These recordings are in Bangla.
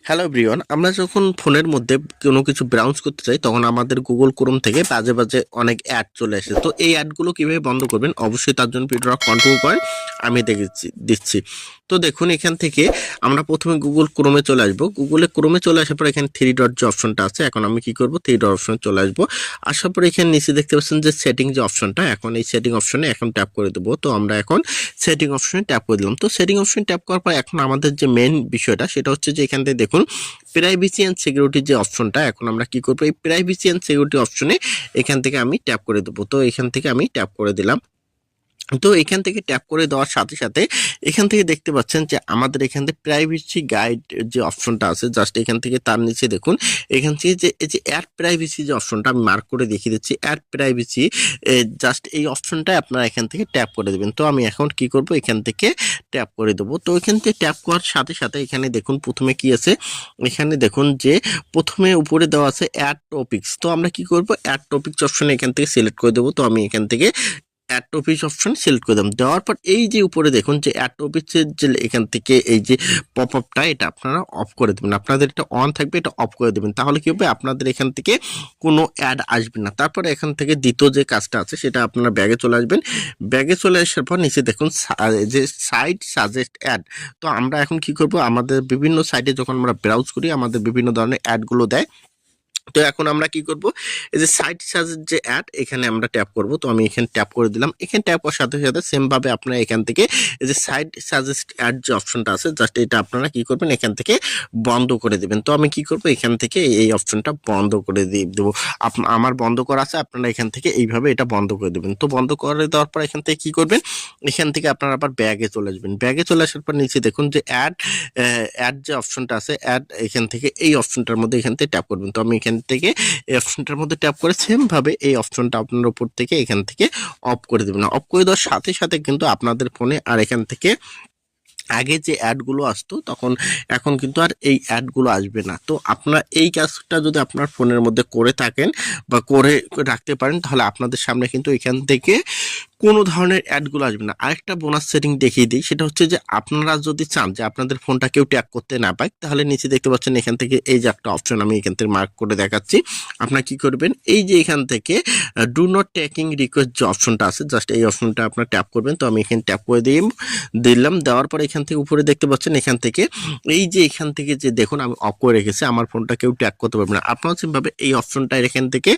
হ্যালো এভরিওয়ান, আমরা যখন ফোনের মধ্যে কোনো কিছু ব্রাউজ করতে চাই তখন আমাদের গুগল ক্রোম থেকে বাজে বাজে অনেক অ্যাড চলে আসে। তো এই অ্যাডগুলো কিভাবে বন্ধ করবেন, অবশ্যই তার জন্য ভিডিওটা কন্টিনিউ করেন, আমি দিচ্ছি। তো দেখুন, এখান থেকে আমরা প্রথমে গুগল ক্রোমে চলে আসবো। গুগলে ক্রোমে চলে আসার পর এখানে থ্রি ডট যে অপশনটা আছে, এখন আমি কি করব, থ্রি ডট অপশনে চলে আসবো। আসার পর এখানে নিচে দেখতে পাচ্ছেন যে সেটিং যে অপশনটা, এখন এই সেটিং অপশনে এখন ট্যাপ করে দেবো। তো আমরা এখন সেটিং অপশনে ট্যাপ করে দিলাম। তো সেটিং অপশনে ট্যাপ করার পর এখন আমাদের যে মেন বিষয়টা সেটা হচ্ছে যে এখান থেকে দেখুন প্রাইভেসি অ্যান্ড সিকিউরিটি যে অপশনটা, এখন আমরা কি করবো, এই প্রাইভেসি অ্যান্ড সিকিউরিটি অপশনে এখান থেকে আমি ট্যাপ করে দেবো। তো এখান থেকে আমি ট্যাপ করে দিলাম। তো এখান থেকে ট্যাপ করে দেওয়ার সাথে সাথে এখান থেকে দেখতে পাচ্ছেন যে আমাদের এখান থেকে প্রাইভেসি গাইড যে অপশনটা আছে, জাস্ট এখান থেকে তার নিচে দেখুন এখান থেকে যে এই যে অ্যাড প্রাইভেসি যে অপশনটা আমি মার্ক করে দেখিয়ে দিচ্ছি, অ্যাড প্রাইভেসি, জাস্ট এই অপশনটা আপনারা এখান থেকে ট্যাপ করে দেবেন। তো আমি এখন কি করব, এখান থেকে ট্যাপ করে দেবো। তো এখান থেকে ট্যাপ করার সাথে সাথে এখানে দেখুন প্রথমে কি আছে, এখানে দেখুন যে প্রথমে উপরে দেওয়া আছে অ্যাড টপিকস। তো আমরা কি করব, অ্যাড টপিকস অপশনে এখান থেকে সিলেক্ট করে দেবো। তো আমি এখান থেকে অ্যাড টপিকস অপশন সিলেক্ট করে দিলাম। দেওয়ার পর এই যে উপরে দেখুন যে অ্যাড টপিকসের যে এখান থেকে এই যে পপ আপটা, এটা আপনারা অফ করে দেবেন। আপনাদের এটা অন থাকবে, এটা অফ করে দেবেন। তাহলে কি হবে, আপনাদের এখান থেকে কোনো অ্যাড আসবে না। তারপরে এখান থেকে দ্বিতীয় যে কাজটা আছে সেটা আপনারা ব্যাগে চলে আসবেন। ব্যাগে চলে আসার পর নিচে দেখুন যে সাইট সাজেস্ট অ্যাড। তো আমরা এখন কি করব, আমাদের বিভিন্ন সাইটে যখন আমরা ব্রাউজ করি আমাদের বিভিন্ন ধরনের অ্যাডগুলো দেয়। তো এখন আমরা কি করব, এই যে সাইট সাজেস্ট যে অ্যাড, এখানে আমরা ট্যাপ করব। তো আমি এখানে ট্যাপ করে দিলাম। এখানে ট্যাপ করার সাথে সাথে সেম ভাবে আপনারা এখান থেকে এই যে সাইট সাজেস্ট অ্যাড যে অপশনটা আছে, জাস্ট এটা আপনারা কি করবেন, এখান থেকে বন্ধ করে দিবেন। তো আমি কি করব, এখান থেকে এই অপশনটা বন্ধ করে দেবো। আমার বন্ধ করা আছে, আপনারা এখান থেকে এইভাবে এটা বন্ধ করে দেবেন। তো বন্ধ করে দেওয়ার পর এখান থেকে কি করবেন, এখান থেকে আপনারা আবার ব্যাগে চলে আসবেন। ব্যাগে চলে আসার পর নিচে দেখুন যে অ্যাড যে অপশনটা আছে, অ্যাড, এখান থেকে এই অপশনটার মধ্যে এখান থেকে ট্যাপ করবেন। তো আমি এখান থেকে এই অপশনটার মধ্যে ট্যাপ করে সেম ভাবে এই অপশনটা আপনার উপর থেকে এখান থেকে অফ করে দেবেন। অফ করে দেওয়ার সাথে সাথে কিন্তু আপনাদের ফোনে আর এখান থেকে আগে যে অ্যাডগুলো আসতো তখন এখন কিন্তু আর এই অ্যাডগুলো আসবে না। তো আপনারা এই কাজটা যদি আপনার ফোনের মধ্যে করে থাকেন বা করে রাখতে পারেন, তাহলে আপনাদের সামনে কিন্তু এখান থেকে কোনো ধরনের অ্যাডগুলো আসবে না। আরেকটা বোনাস সেটিং দেখিয়ে দিই, সেটা হচ্ছে যে আপনারা যদি চান যে আপনাদের ফোনটা কেউ ট্যাগ করতে না পায়, তাহলে নিচে দেখতে পাচ্ছেন এখান থেকে এই যে একটা অপশন আমি এখান থেকে মার্ক করে দেখাচ্ছি। আপনারা কি করবেন, এই যে এখান থেকে ডু নট ট্যাকিং রিকোয়েস্ট যে অপশনটা আছে, জাস্ট এই অপশনটা আপনার ট্যাপ করবেন। তো আমি এখানে ট্যাপ করে দিলাম। দেওয়ার পর এখান থেকে উপরে দেখতে পাচ্ছেন এখান থেকে এই যে এখান থেকে যে দেখুন আমি অফ করে রেখেছি, আমার ফোনটা কেউ ট্যাগ করতে পারবে না। আপনারা যেভাবে এই অপশনটা এখান থেকে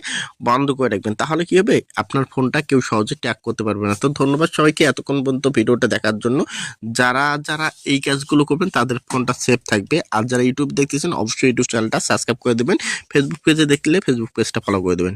বন্ধ করে রাখবেন, তাহলে কি হবে, আপনার ফোনটা কেউ সহজে ট্যাগ করতে পারবে না। তো ধন্যবাদ সবাইকে এতক্ষণ পর্যন্ত ভিডিওটা দেখার জন্য। যারা যারা এই কাজগুলো করবেন তাদের ফোনটা সেফ থাকবে। আর যারা ইউটিউব দেখতেছেন অবশ্যই ইউটিউব চ্যানেলটা সাবস্ক্রাইব করে দেবেন। ফেসবুক পেজে দেখলে ফেসবুক পেজটা ফলো করে দেবেন।